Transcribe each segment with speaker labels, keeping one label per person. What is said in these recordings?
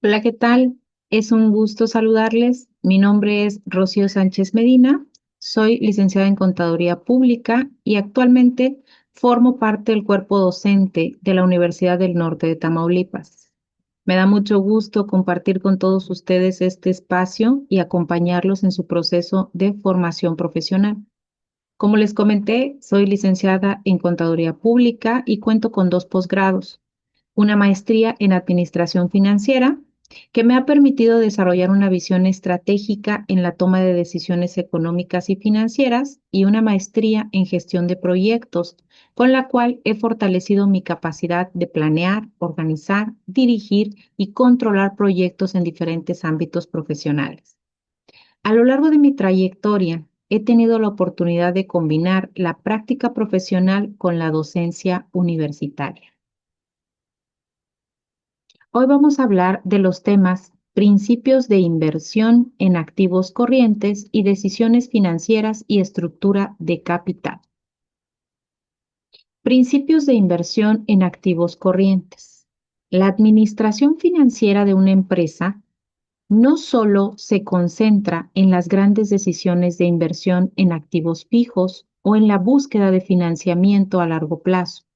Speaker 1: Hola, ¿qué tal? Es un gusto saludarles. Mi nombre es Rocío Sánchez Medina. Soy licenciada en Contaduría Pública y actualmente formo parte del cuerpo docente de la Universidad del Norte de Tamaulipas. Me da mucho gusto compartir con todos ustedes este espacio y acompañarlos en su proceso de formación profesional. Como les comenté, soy licenciada en Contaduría Pública y cuento con dos posgrados, una maestría en Administración Financiera, que me ha permitido desarrollar una visión estratégica en la toma de decisiones económicas y financieras, y una maestría en Gestión de Proyectos, con la cual he fortalecido mi capacidad de planear, organizar, dirigir y controlar proyectos en diferentes ámbitos profesionales. A lo largo de mi trayectoria, he tenido la oportunidad de combinar la práctica profesional con la docencia universitaria. Hoy vamos a hablar de los temas principios de inversión en activos corrientes y decisiones financieras y estructura de capital. Principios de inversión en activos corrientes. La administración financiera de una empresa no solo se concentra en las grandes decisiones de inversión en activos fijos o en la búsqueda de financiamiento a largo plazo.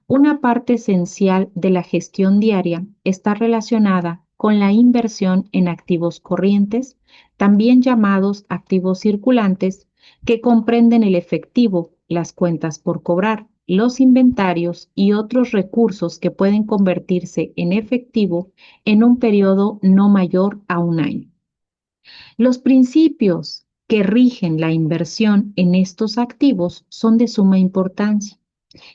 Speaker 1: Una parte esencial de la gestión diaria está relacionada con la inversión en activos corrientes, también llamados activos circulantes, que comprenden el efectivo, las cuentas por cobrar, los inventarios y otros recursos que pueden convertirse en efectivo en un periodo no mayor a un año. Los principios que rigen la inversión en estos activos son de suma importancia,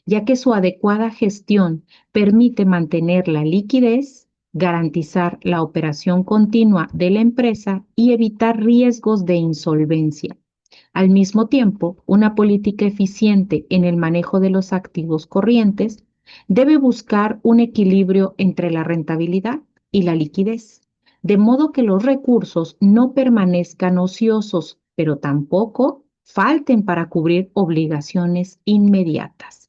Speaker 1: ya que su adecuada gestión permite mantener la liquidez, garantizar la operación continua de la empresa y evitar riesgos de insolvencia. Al mismo tiempo, una política eficiente en el manejo de los activos corrientes debe buscar un equilibrio entre la rentabilidad y la liquidez, de modo que los recursos no permanezcan ociosos, pero tampoco falten para cubrir obligaciones inmediatas.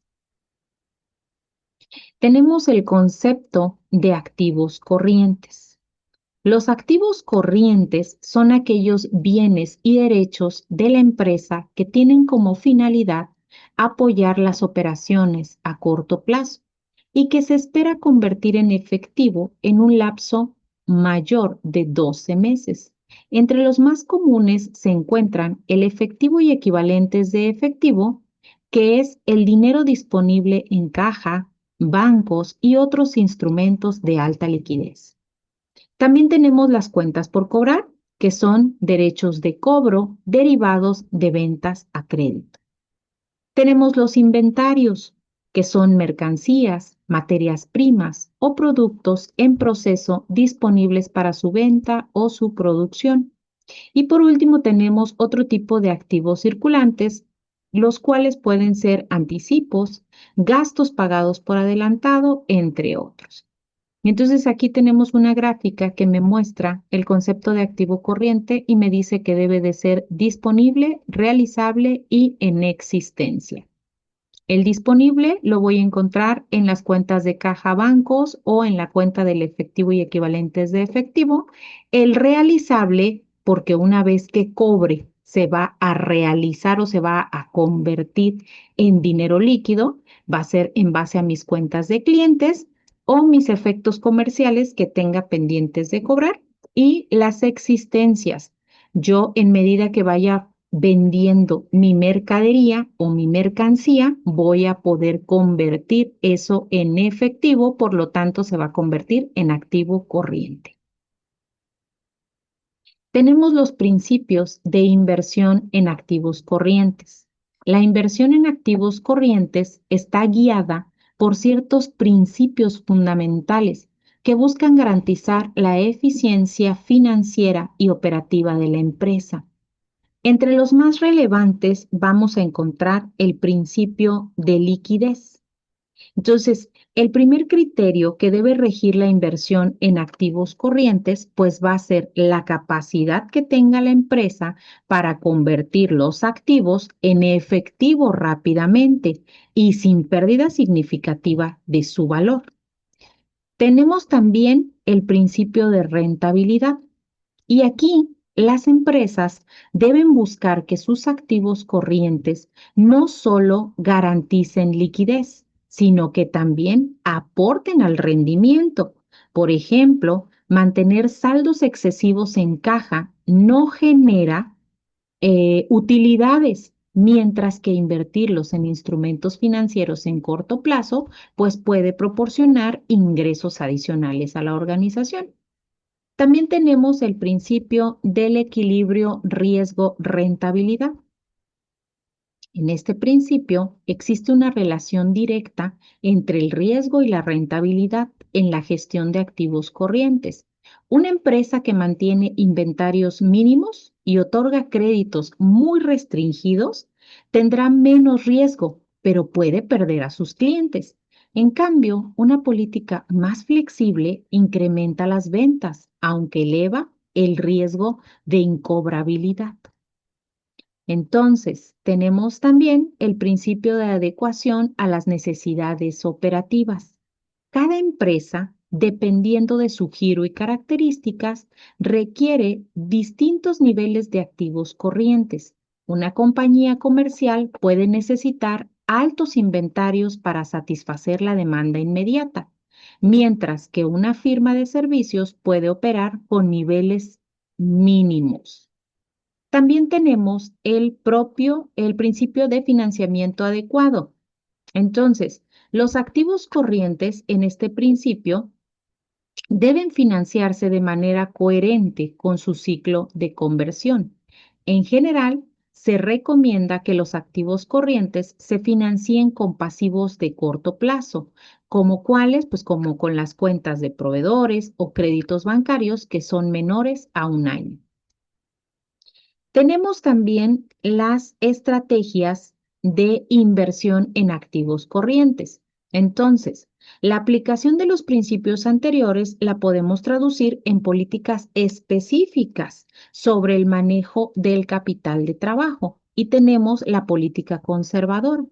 Speaker 1: Tenemos el concepto de activos corrientes. Los activos corrientes son aquellos bienes y derechos de la empresa que tienen como finalidad apoyar las operaciones a corto plazo y que se espera convertir en efectivo en un lapso mayor de 12 meses. Entre los más comunes se encuentran el efectivo y equivalentes de efectivo, que es el dinero disponible en caja, bancos y otros instrumentos de alta liquidez. También tenemos las cuentas por cobrar, que son derechos de cobro derivados de ventas a crédito. Tenemos los inventarios, que son mercancías, materias primas o productos en proceso disponibles para su venta o su producción. Y por último, tenemos otro tipo de activos circulantes, los cuales pueden ser anticipos, gastos pagados por adelantado, entre otros. Entonces aquí tenemos una gráfica que me muestra el concepto de activo corriente y me dice que debe de ser disponible, realizable y en existencia. El disponible lo voy a encontrar en las cuentas de caja bancos o en la cuenta del efectivo y equivalentes de efectivo. El realizable, porque una vez que cobre se va a realizar o se va a convertir en dinero líquido, va a ser en base a mis cuentas de clientes o mis efectos comerciales que tenga pendientes de cobrar. Y las existencias, yo en medida que vaya vendiendo mi mercadería o mi mercancía, voy a poder convertir eso en efectivo, por lo tanto se va a convertir en activo corriente. Tenemos los principios de inversión en activos corrientes. La inversión en activos corrientes está guiada por ciertos principios fundamentales que buscan garantizar la eficiencia financiera y operativa de la empresa. Entre los más relevantes vamos a encontrar el principio de liquidez. Entonces, el primer criterio que debe regir la inversión en activos corrientes, pues va a ser la capacidad que tenga la empresa para convertir los activos en efectivo rápidamente y sin pérdida significativa de su valor. Tenemos también el principio de rentabilidad. Y aquí las empresas deben buscar que sus activos corrientes no solo garanticen liquidez, sino que también aporten al rendimiento. Por ejemplo, mantener saldos excesivos en caja no genera utilidades, mientras que invertirlos en instrumentos financieros en corto plazo, pues puede proporcionar ingresos adicionales a la organización. También tenemos el principio del equilibrio riesgo-rentabilidad. En este principio existe una relación directa entre el riesgo y la rentabilidad en la gestión de activos corrientes. Una empresa que mantiene inventarios mínimos y otorga créditos muy restringidos tendrá menos riesgo, pero puede perder a sus clientes. En cambio, una política más flexible incrementa las ventas, aunque eleva el riesgo de incobrabilidad. Entonces, tenemos también el principio de adecuación a las necesidades operativas. Cada empresa, dependiendo de su giro y características, requiere distintos niveles de activos corrientes. Una compañía comercial puede necesitar altos inventarios para satisfacer la demanda inmediata, mientras que una firma de servicios puede operar con niveles mínimos. También tenemos el principio de financiamiento adecuado. Entonces, los activos corrientes en este principio deben financiarse de manera coherente con su ciclo de conversión. En general, se recomienda que los activos corrientes se financien con pasivos de corto plazo, como cuáles, pues como con las cuentas de proveedores o créditos bancarios que son menores a un año. Tenemos también las estrategias de inversión en activos corrientes. Entonces, la aplicación de los principios anteriores la podemos traducir en políticas específicas sobre el manejo del capital de trabajo y tenemos la política conservadora.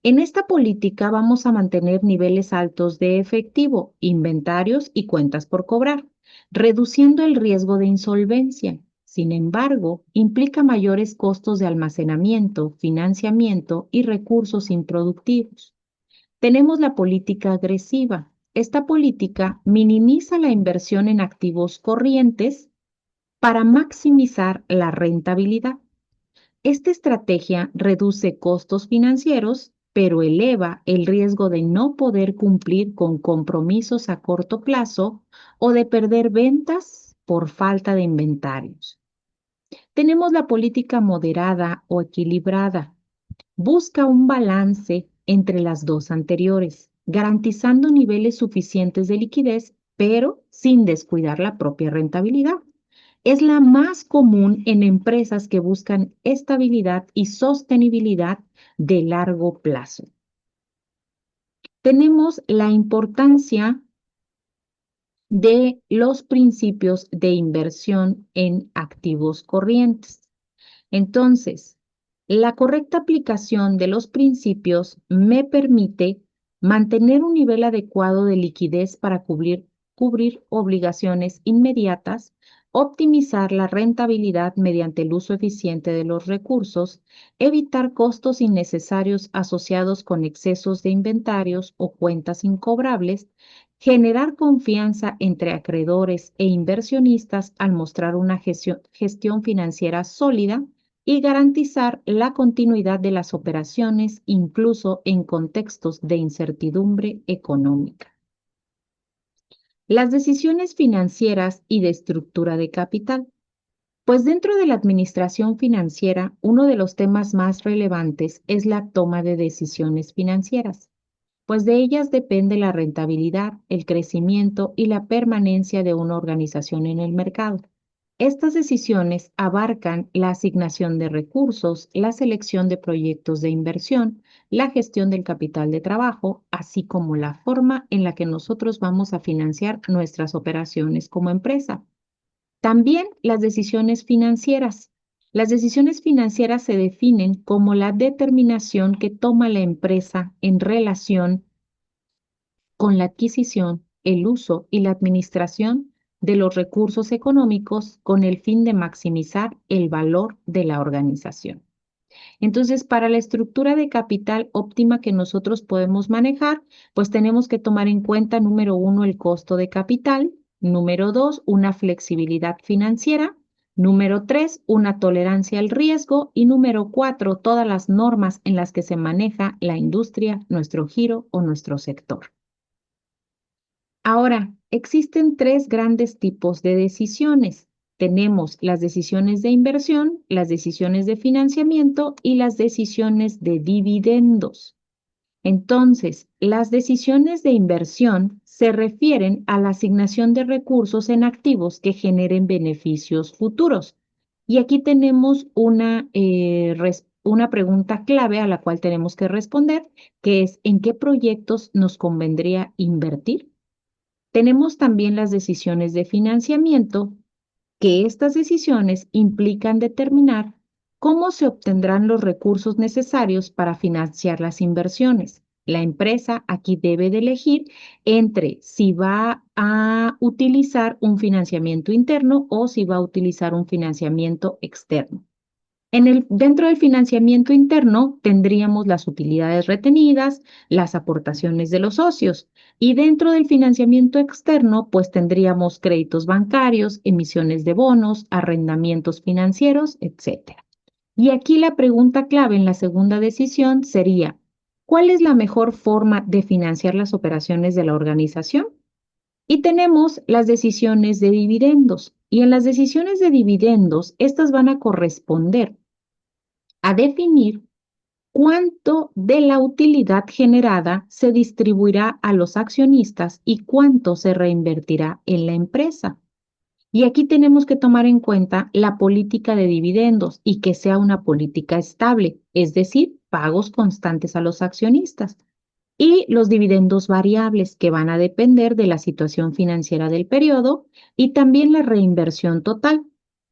Speaker 1: En esta política vamos a mantener niveles altos de efectivo, inventarios y cuentas por cobrar, reduciendo el riesgo de insolvencia. Sin embargo, implica mayores costos de almacenamiento, financiamiento y recursos improductivos. Tenemos la política agresiva. Esta política minimiza la inversión en activos corrientes para maximizar la rentabilidad. Esta estrategia reduce costos financieros, pero eleva el riesgo de no poder cumplir con compromisos a corto plazo o de perder ventas por falta de inventarios. Tenemos la política moderada o equilibrada. Busca un balance entre las dos anteriores, garantizando niveles suficientes de liquidez, pero sin descuidar la propia rentabilidad. Es la más común en empresas que buscan estabilidad y sostenibilidad de largo plazo. Tenemos la importancia de los principios de inversión en activos corrientes. Entonces, la correcta aplicación de los principios me permite mantener un nivel adecuado de liquidez para cubrir obligaciones inmediatas, optimizar la rentabilidad mediante el uso eficiente de los recursos, evitar costos innecesarios asociados con excesos de inventarios o cuentas incobrables, generar confianza entre acreedores e inversionistas al mostrar una gestión financiera sólida y garantizar la continuidad de las operaciones incluso en contextos de incertidumbre económica. Las decisiones financieras y de estructura de capital. Pues dentro de la administración financiera, uno de los temas más relevantes es la toma de decisiones financieras, pues de ellas depende la rentabilidad, el crecimiento y la permanencia de una organización en el mercado. Estas decisiones abarcan la asignación de recursos, la selección de proyectos de inversión, la gestión del capital de trabajo, así como la forma en la que nosotros vamos a financiar nuestras operaciones como empresa. También las decisiones financieras. Las decisiones financieras se definen como la determinación que toma la empresa en relación con la adquisición, el uso y la administración de los recursos económicos con el fin de maximizar el valor de la organización. Entonces, para la estructura de capital óptima que nosotros podemos manejar, pues tenemos que tomar en cuenta, número uno, el costo de capital, número dos, una flexibilidad financiera, número tres, una tolerancia al riesgo y número cuatro, todas las normas en las que se maneja la industria, nuestro giro o nuestro sector. Ahora, existen tres grandes tipos de decisiones. Tenemos las decisiones de inversión, las decisiones de financiamiento y las decisiones de dividendos. Entonces, las decisiones de inversión se refieren a la asignación de recursos en activos que generen beneficios futuros. Y aquí tenemos una pregunta clave a la cual tenemos que responder, que es ¿en qué proyectos nos convendría invertir? Tenemos también las decisiones de financiamiento, que estas decisiones implican determinar cómo se obtendrán los recursos necesarios para financiar las inversiones. La empresa aquí debe de elegir entre si va a utilizar un financiamiento interno o si va a utilizar un financiamiento externo. Dentro del financiamiento interno tendríamos las utilidades retenidas, las aportaciones de los socios y dentro del financiamiento externo pues tendríamos créditos bancarios, emisiones de bonos, arrendamientos financieros, etcétera. Y aquí la pregunta clave en la segunda decisión sería, ¿cuál es la mejor forma de financiar las operaciones de la organización? Y tenemos las decisiones de dividendos. Y en las decisiones de dividendos, estas van a corresponder a definir cuánto de la utilidad generada se distribuirá a los accionistas y cuánto se reinvertirá en la empresa. Y aquí tenemos que tomar en cuenta la política de dividendos y que sea una política estable, es decir, pagos constantes a los accionistas. Y los dividendos variables que van a depender de la situación financiera del periodo y también la reinversión total.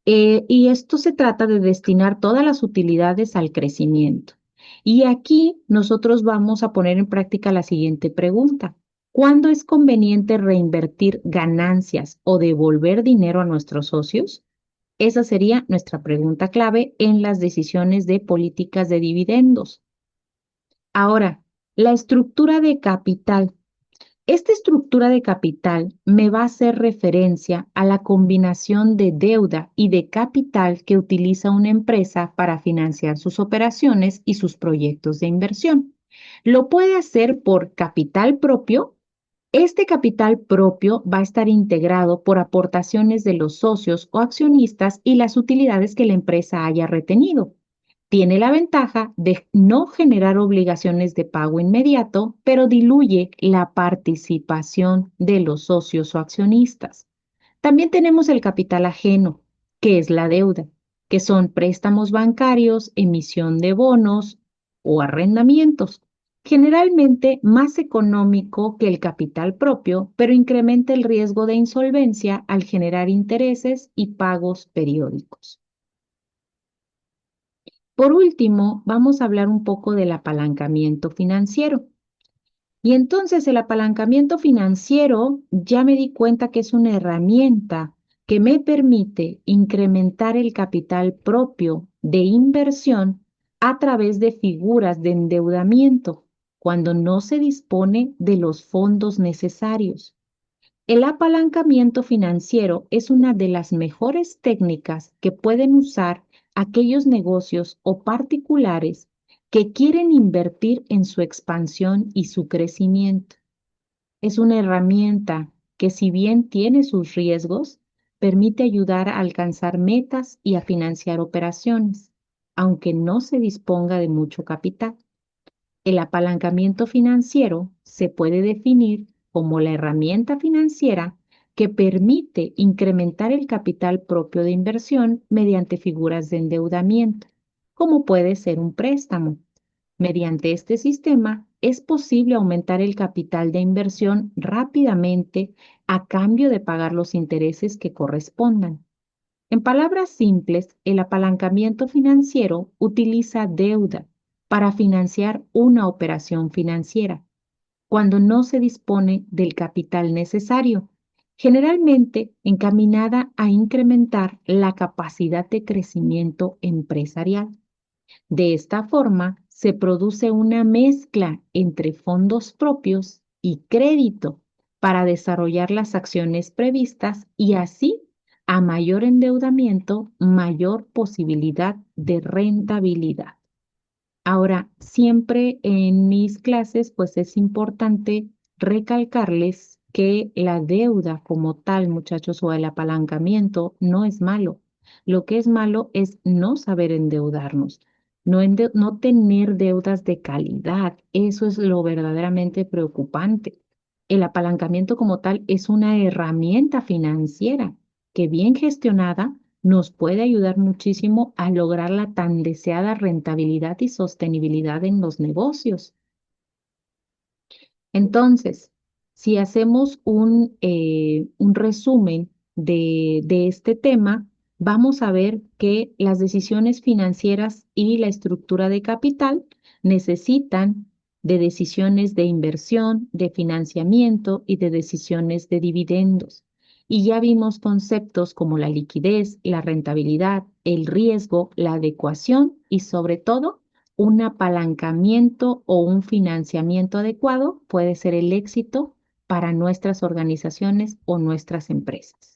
Speaker 1: Y esto se trata de destinar todas las utilidades al crecimiento. Y aquí nosotros vamos a poner en práctica la siguiente pregunta. ¿Cuándo es conveniente reinvertir ganancias o devolver dinero a nuestros socios? Esa sería nuestra pregunta clave en las decisiones de políticas de dividendos. Ahora, la estructura de capital. Esta estructura de capital me va a hacer referencia a la combinación de deuda y de capital que utiliza una empresa para financiar sus operaciones y sus proyectos de inversión. Lo puede hacer por capital propio. Este capital propio va a estar integrado por aportaciones de los socios o accionistas y las utilidades que la empresa haya retenido. Tiene la ventaja de no generar obligaciones de pago inmediato, pero diluye la participación de los socios o accionistas. También tenemos el capital ajeno, que es la deuda, que son préstamos bancarios, emisión de bonos o arrendamientos. Generalmente más económico que el capital propio, pero incrementa el riesgo de insolvencia al generar intereses y pagos periódicos. Por último, vamos a hablar un poco del apalancamiento financiero. Y entonces el apalancamiento financiero ya me di cuenta que es una herramienta que me permite incrementar el capital propio de inversión a través de figuras de endeudamiento cuando no se dispone de los fondos necesarios. El apalancamiento financiero es una de las mejores técnicas que pueden usar aquellos negocios o particulares que quieren invertir en su expansión y su crecimiento. Es una herramienta que, si bien tiene sus riesgos, permite ayudar a alcanzar metas y a financiar operaciones, aunque no se disponga de mucho capital. El apalancamiento financiero se puede definir como la herramienta financiera que permite incrementar el capital propio de inversión mediante figuras de endeudamiento, como puede ser un préstamo. Mediante este sistema es posible aumentar el capital de inversión rápidamente a cambio de pagar los intereses que correspondan. En palabras simples, el apalancamiento financiero utiliza deuda para financiar una operación financiera. cuando no se dispone del capital necesario, generalmente encaminada a incrementar la capacidad de crecimiento empresarial. De esta forma, se produce una mezcla entre fondos propios y crédito para desarrollar las acciones previstas y así, a mayor endeudamiento, mayor posibilidad de rentabilidad. Ahora, siempre en mis clases, pues es importante recalcarles que la deuda como tal, muchachos, o el apalancamiento no es malo. Lo que es malo es no saber endeudarnos, no tener deudas de calidad. Eso es lo verdaderamente preocupante. El apalancamiento como tal es una herramienta financiera que bien gestionada nos puede ayudar muchísimo a lograr la tan deseada rentabilidad y sostenibilidad en los negocios. Entonces, si hacemos un resumen de este tema, vamos a ver que las decisiones financieras y la estructura de capital necesitan de decisiones de inversión, de financiamiento y de decisiones de dividendos. Y ya vimos conceptos como la liquidez, la rentabilidad, el riesgo, la adecuación y sobre todo un apalancamiento o un financiamiento adecuado puede ser el éxito para nuestras organizaciones o nuestras empresas.